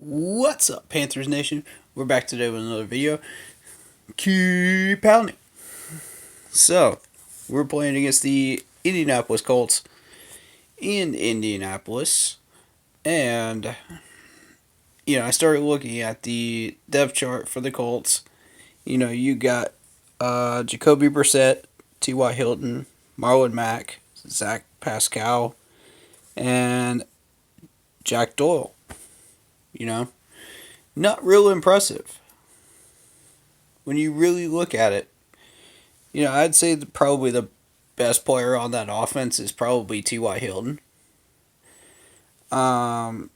What's up, Panthers Nation? We're back today with another video. Keep pounding. So, we're playing against the Indianapolis Colts in Indianapolis. And, I started looking at the depth chart for the Colts. You got Jacoby Brissett, T.Y. Hilton, Marlon Mack, Zach Pascal, and Jack Doyle. Not real impressive when you really look at it. I'd say probably the best player on that offense is probably T.Y. Hilton. Um,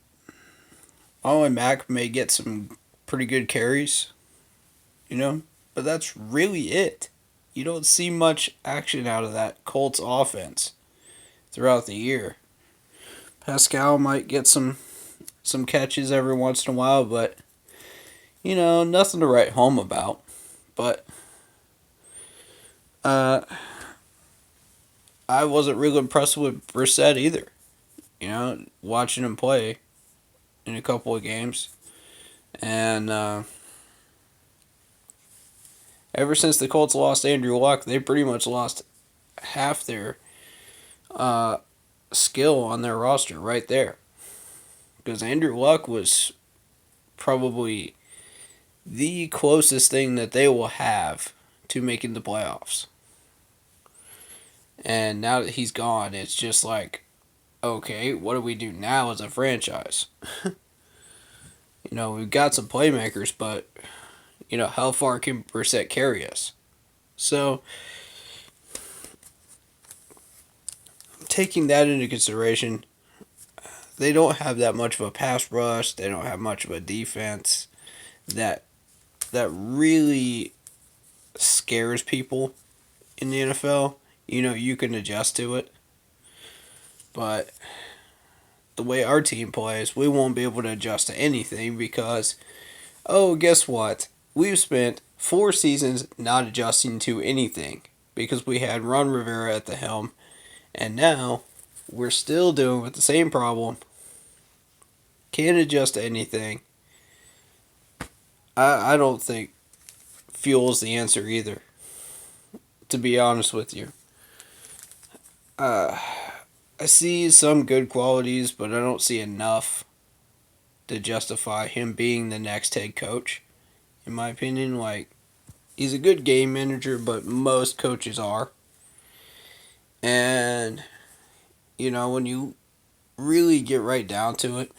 Owen Mack may get some pretty good carries, but that's really it. You don't see much action out of that Colts offense throughout the year. Pascal might get some catches every once in a while, but nothing to write home about. But I wasn't really impressed with Brissett either. Watching him play in a couple of games. And ever since the Colts lost Andrew Luck, they pretty much lost half their skill on their roster right there. Because Andrew Luck was probably the closest thing that they will have to making the playoffs. And now that he's gone, it's just like, okay, what do we do now as a franchise? We've got some playmakers, but, how far can Brissett carry us? So, taking that into consideration, they don't have that much of a pass rush. They don't have much of a defense that really scares people in the NFL. You can adjust to it. But the way our team plays, we won't be able to adjust to anything because, guess what? We've spent 4 seasons not adjusting to anything because we had Ron Rivera at the helm, and now we're still dealing with the same problem. Can't adjust to anything. I don't think fuel's the answer either, to be honest with you. I see some good qualities, but I don't see enough to justify him being the next head coach. In my opinion, he's a good game manager, but most coaches are. And, when you really get right down to it,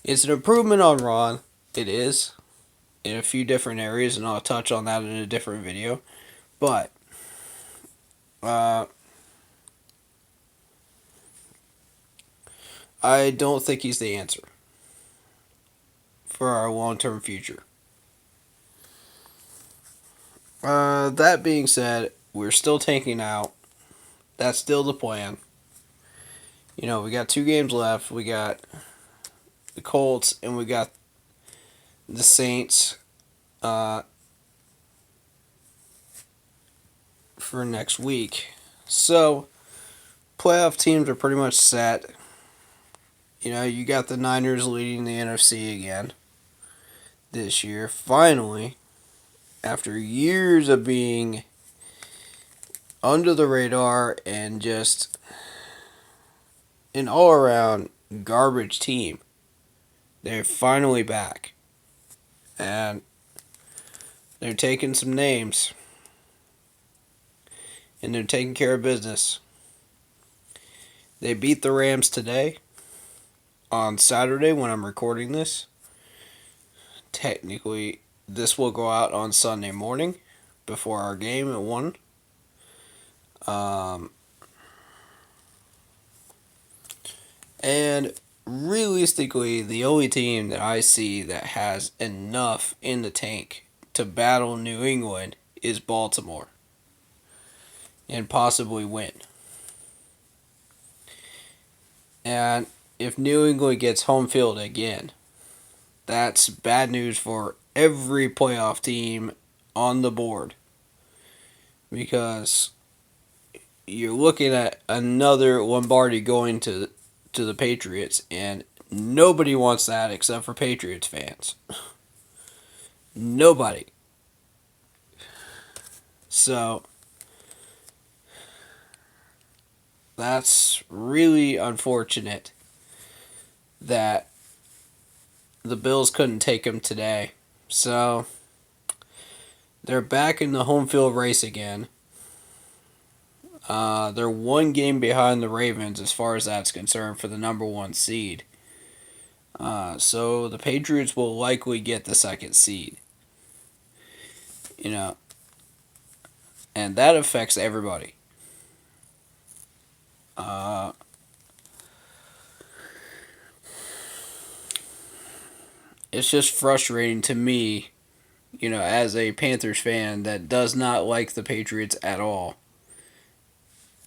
it's an improvement on Ron. It is. In a few different areas, and I'll touch on that in a different video. But, I don't think he's the answer for our long-term future. That being said, we're still tanking out. That's still the plan. We got 2 games left. We got the Colts and we got the Saints for next week. So, playoff teams are pretty much set. You got the Niners leading the NFC again this year. Finally, after years of being under the radar and just an all-around garbage team, they're finally back. And they're taking some names. And they're taking care of business. They beat the Rams today. On Saturday when I'm recording this. Technically, this will go out on Sunday morning before our game at 1. And realistically, the only team that I see that has enough in the tank to battle New England is Baltimore. And possibly win. And if New England gets home field again, that's bad news for every playoff team on the board. Because you're looking at another Lombardi going to the Patriots, and Nobody wants that except for Patriots fans. Nobody. So that's really unfortunate that the Bills couldn't take him today. So they're back in the home field race again. They're one game behind the Ravens as far as that's concerned for the number one seed. So the Patriots will likely get the second seed. You know, and that affects everybody. Uh, it's just frustrating to me, as a Panthers fan that does not like the Patriots at all,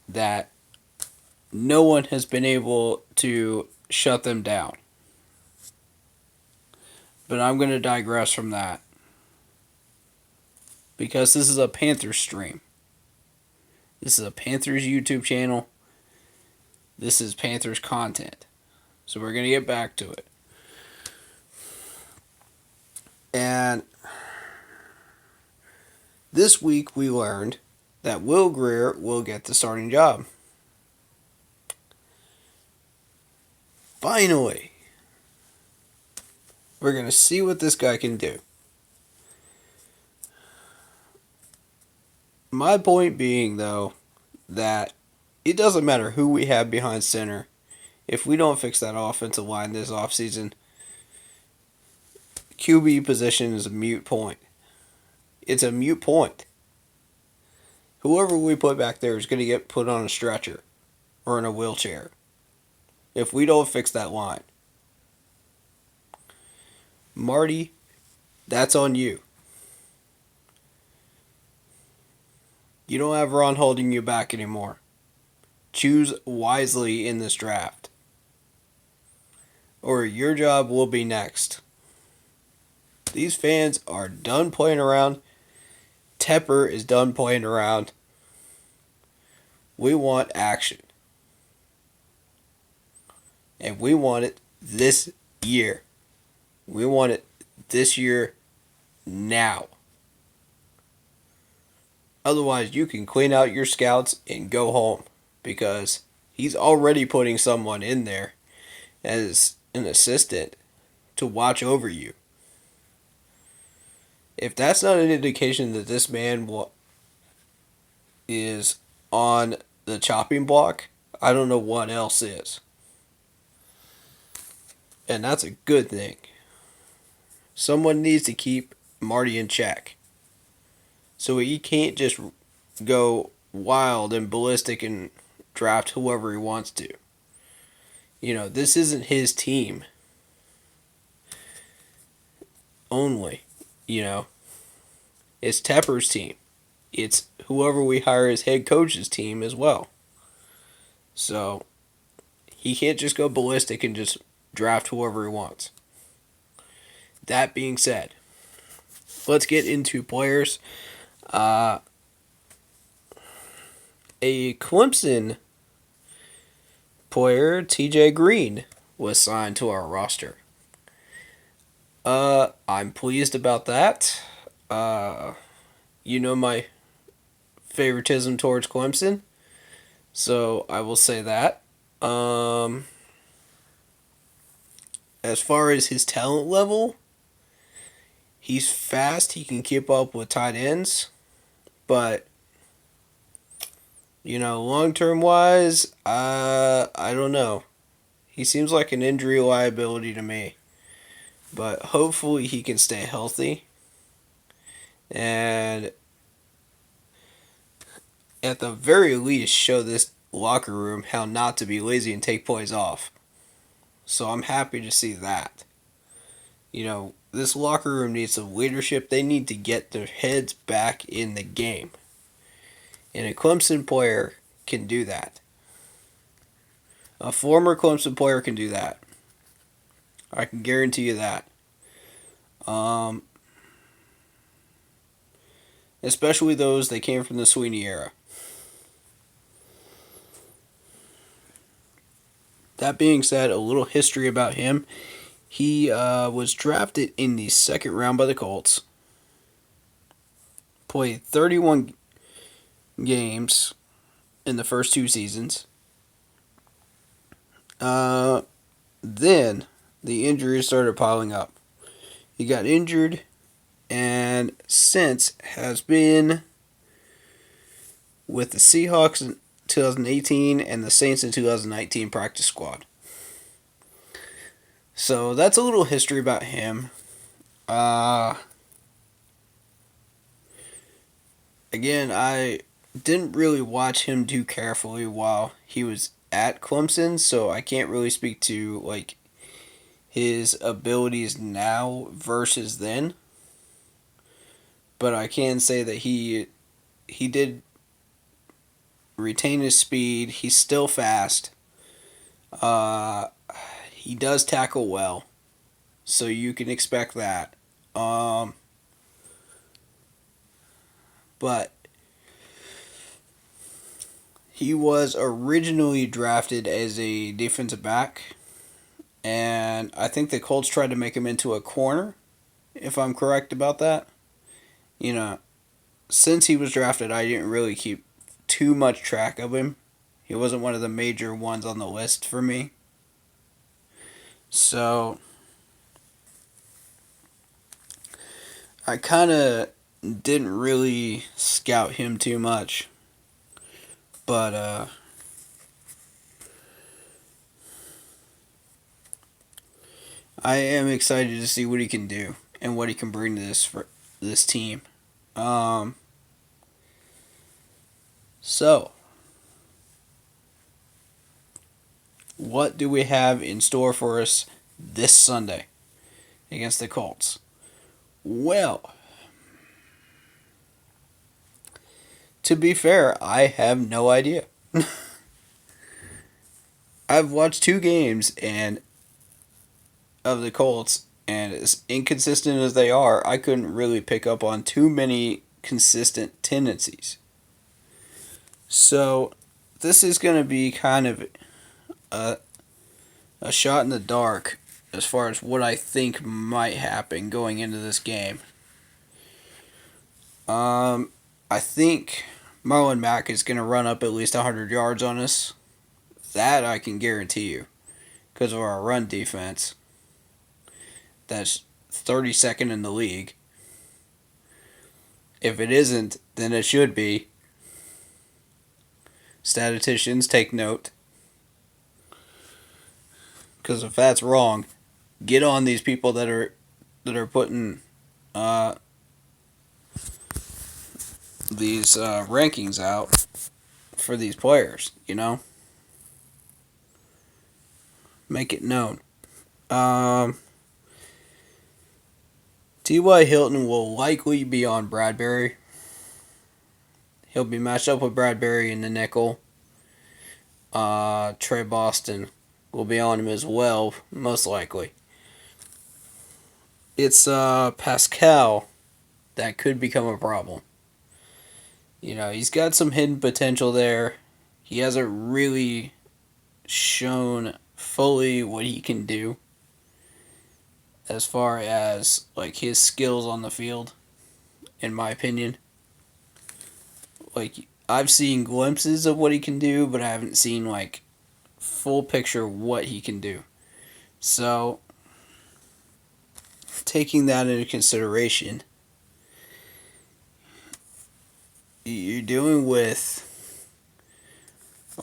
that no one has been able to shut them down. But I'm going to digress from that because this is a Panthers stream. This is a Panthers YouTube channel. This is Panthers content. So we're going to get back to it. And this week we learned that Will Grier will get the starting job. Finally. We're going to see what this guy can do. My point being, though, that it doesn't matter who we have behind center. If we don't fix that offensive line this offseason, QB position is a moot point. It's a moot point. Whoever we put back there is going to get put on a stretcher or in a wheelchair if we don't fix that line. Marty, that's on you. You don't have Ron holding you back anymore. Choose wisely in this draft, or your job will be next. These fans are done playing around. Tepper is done playing around. We want action. And we want it this year. We want it this year now. Otherwise, you can clean out your scouts and go home because he's already putting someone in there as an assistant to watch over you. If that's not an indication that this man is on the chopping block, I don't know what else is. And that's a good thing. Someone needs to keep Marty in check. So he can't just go wild and ballistic and draft whoever he wants to. This isn't his team only. It's Tepper's team. It's whoever we hire as head coach's team as well. So he can't just go ballistic and just draft whoever he wants. That being said, let's get into players. A Clemson player, TJ Green, was signed to our roster. I'm pleased about that. My favoritism towards Clemson, so I will say that. As far as his talent level, he's fast. He can keep up with tight ends. But, long-term wise, I don't know. He seems like an injury liability to me. But hopefully he can stay healthy. And at the very least, show this locker room how not to be lazy and take plays off. So I'm happy to see that. This locker room needs some leadership. They need to get their heads back in the game. And a Clemson player can do that. A former Clemson player can do that. I can guarantee you that. Especially those that came from the Sweeney era. That being said, a little history about him. He was drafted in the second round by the Colts. Played 31 games in the first two seasons. Then the injuries started piling up. He got injured and since has been with the Seahawks in 2018 and the Saints in 2019 practice squad. So that's a little history about him. Again, I didn't really watch him too carefully while he was at Clemson, so I can't really speak to like his abilities now versus then. But I can say that he did retain his speed. He's still fast. Uh, he does tackle well, so you can expect that. But he was originally drafted as a defensive back, and I think the Colts tried to make him into a corner, if I'm correct about that. You know, since he was drafted, I didn't really keep too much track of him. He wasn't one of the major ones on the list for me. So I kind of didn't really scout him too much. But I am excited to see what he can do and what he can bring to this team. Um, so, what do we have in store for us this Sunday against the Colts? Well, to be fair, I have no idea. I've watched two games and of the Colts, and as inconsistent as they are, I couldn't really pick up on too many consistent tendencies. So, this is going to be kind of a, a shot in the dark as far as what I think might happen going into this game. I think Marlon Mack is going to run up at least 100 yards on us. That I can guarantee you because of our run defense. That's 32nd in the league. If it isn't, then it should be. Statisticians take note. Because if that's wrong, get on these people that are putting these rankings out for these players. Make it known. T.Y. Hilton will likely be on Bradbury. He'll be matched up with Bradbury in the nickel. Trey Boston will be on him as well, most likely. It's Pascal that could become a problem. He's got some hidden potential there. He hasn't really shown fully what he can do as far as like his skills on the field, in my opinion. Like, I've seen glimpses of what he can do, but I haven't seen like full picture of what he can do. So, taking that into consideration, you're dealing with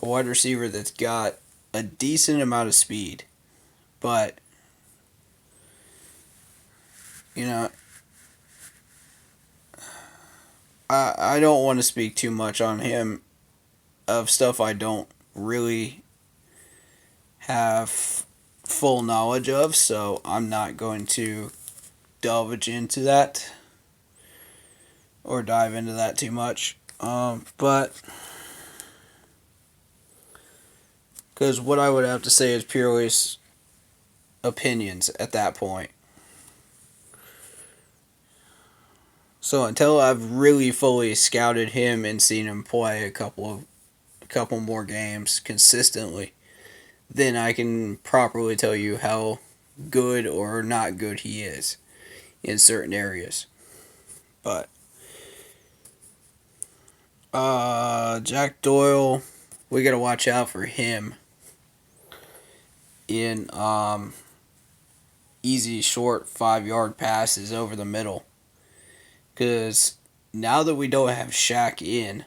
a wide receiver that's got a decent amount of speed, but I don't want to speak too much on him of stuff I don't really have full knowledge of, so I'm not going to delve into that or dive into that too much. But because what I would have to say is purely opinions at that point. So until I've really fully scouted him and seen him play a couple more games consistently, then I can properly tell you how good or not good he is in certain areas. But Jack Doyle, we gotta watch out for him in easy short 5 yard passes over the middle. Because now that we don't have Shaq in,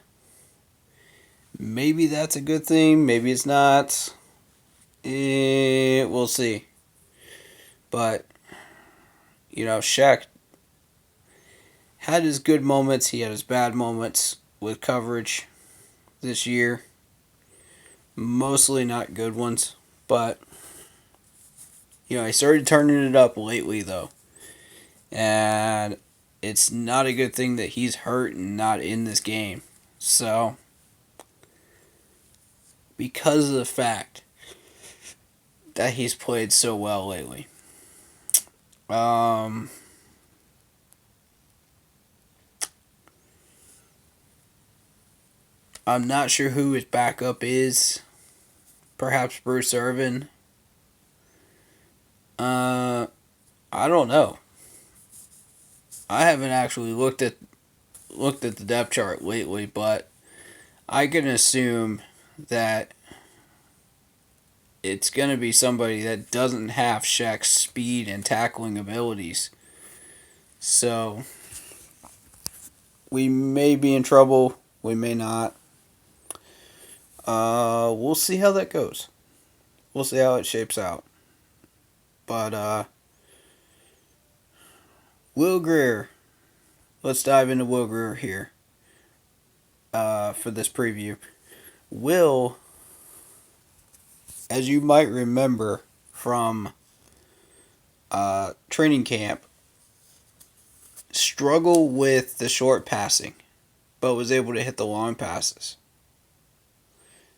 maybe that's a good thing. Maybe it's not. We'll see. But Shaq had his good moments. He had his bad moments with coverage this year. Mostly not good ones. But, he started turning it up lately, though. And it's not a good thing that he's hurt and not in this game. So, because of the fact that he's played so well lately. I'm not sure who his backup is. Perhaps Bruce Irvin. I don't know. I haven't actually looked at the depth chart lately, but I can assume that it's going to be somebody that doesn't have Shaq's speed and tackling abilities. So, we may be in trouble. We may not. We'll see how that goes. We'll see how it shapes out. But, Will Grier. Let's dive into Will Grier here. For this preview. Will, as you might remember from training camp, struggled with the short passing, but was able to hit the long passes.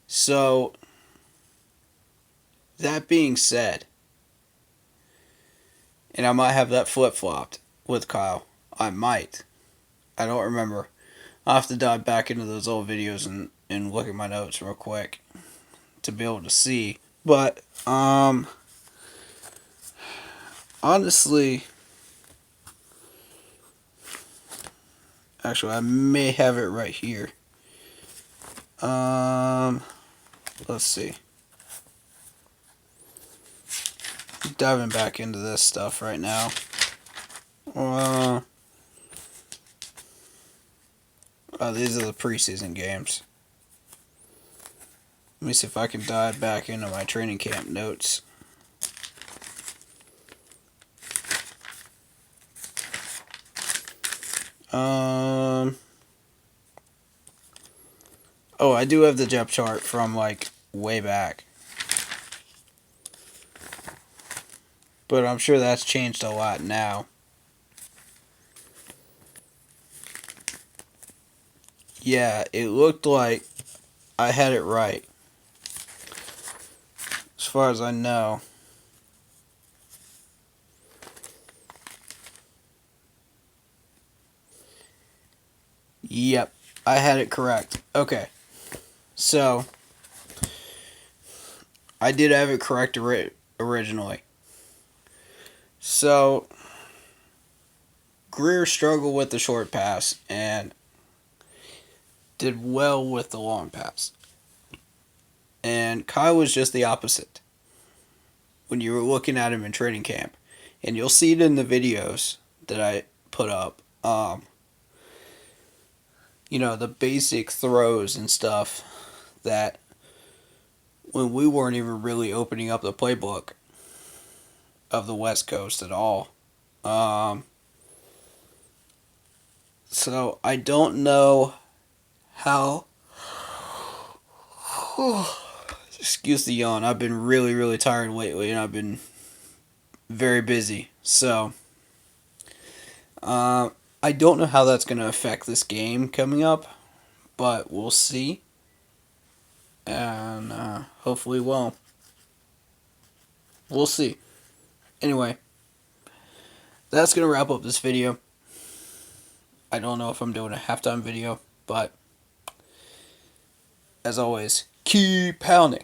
So, that being said, and I might have that flip-flopped with Kyle. I might. I don't remember. I'll have to dive back into those old videos and look at my notes real quick to be able to see. But, honestly, actually, I may have it right here. Let's see. Diving back into this stuff right now. These are the preseason games. Let me see if I can dive back into my training camp notes. Oh, I do have the depth chart from way back. But I'm sure that's changed a lot now. Yeah, it looked like I had it right. As far as I know. Yep, I had it correct. Okay. So, I did have it correct originally. So, Grier struggled with the short pass and did well with the long pass. And Kyle was just the opposite when you were looking at him in training camp. And you'll see it in the videos that I put up. The basic throws and stuff that when we weren't even really opening up the playbook of the West Coast at all. So I don't know how. Excuse the yawn. I've been really, really tired lately, and I've been very busy. So, I don't know how that's going to affect this game coming up, but we'll see. And hopefully, we'll see. Anyway, that's going to wrap up this video. I don't know if I'm doing a halftime video, but as always, keep pounding.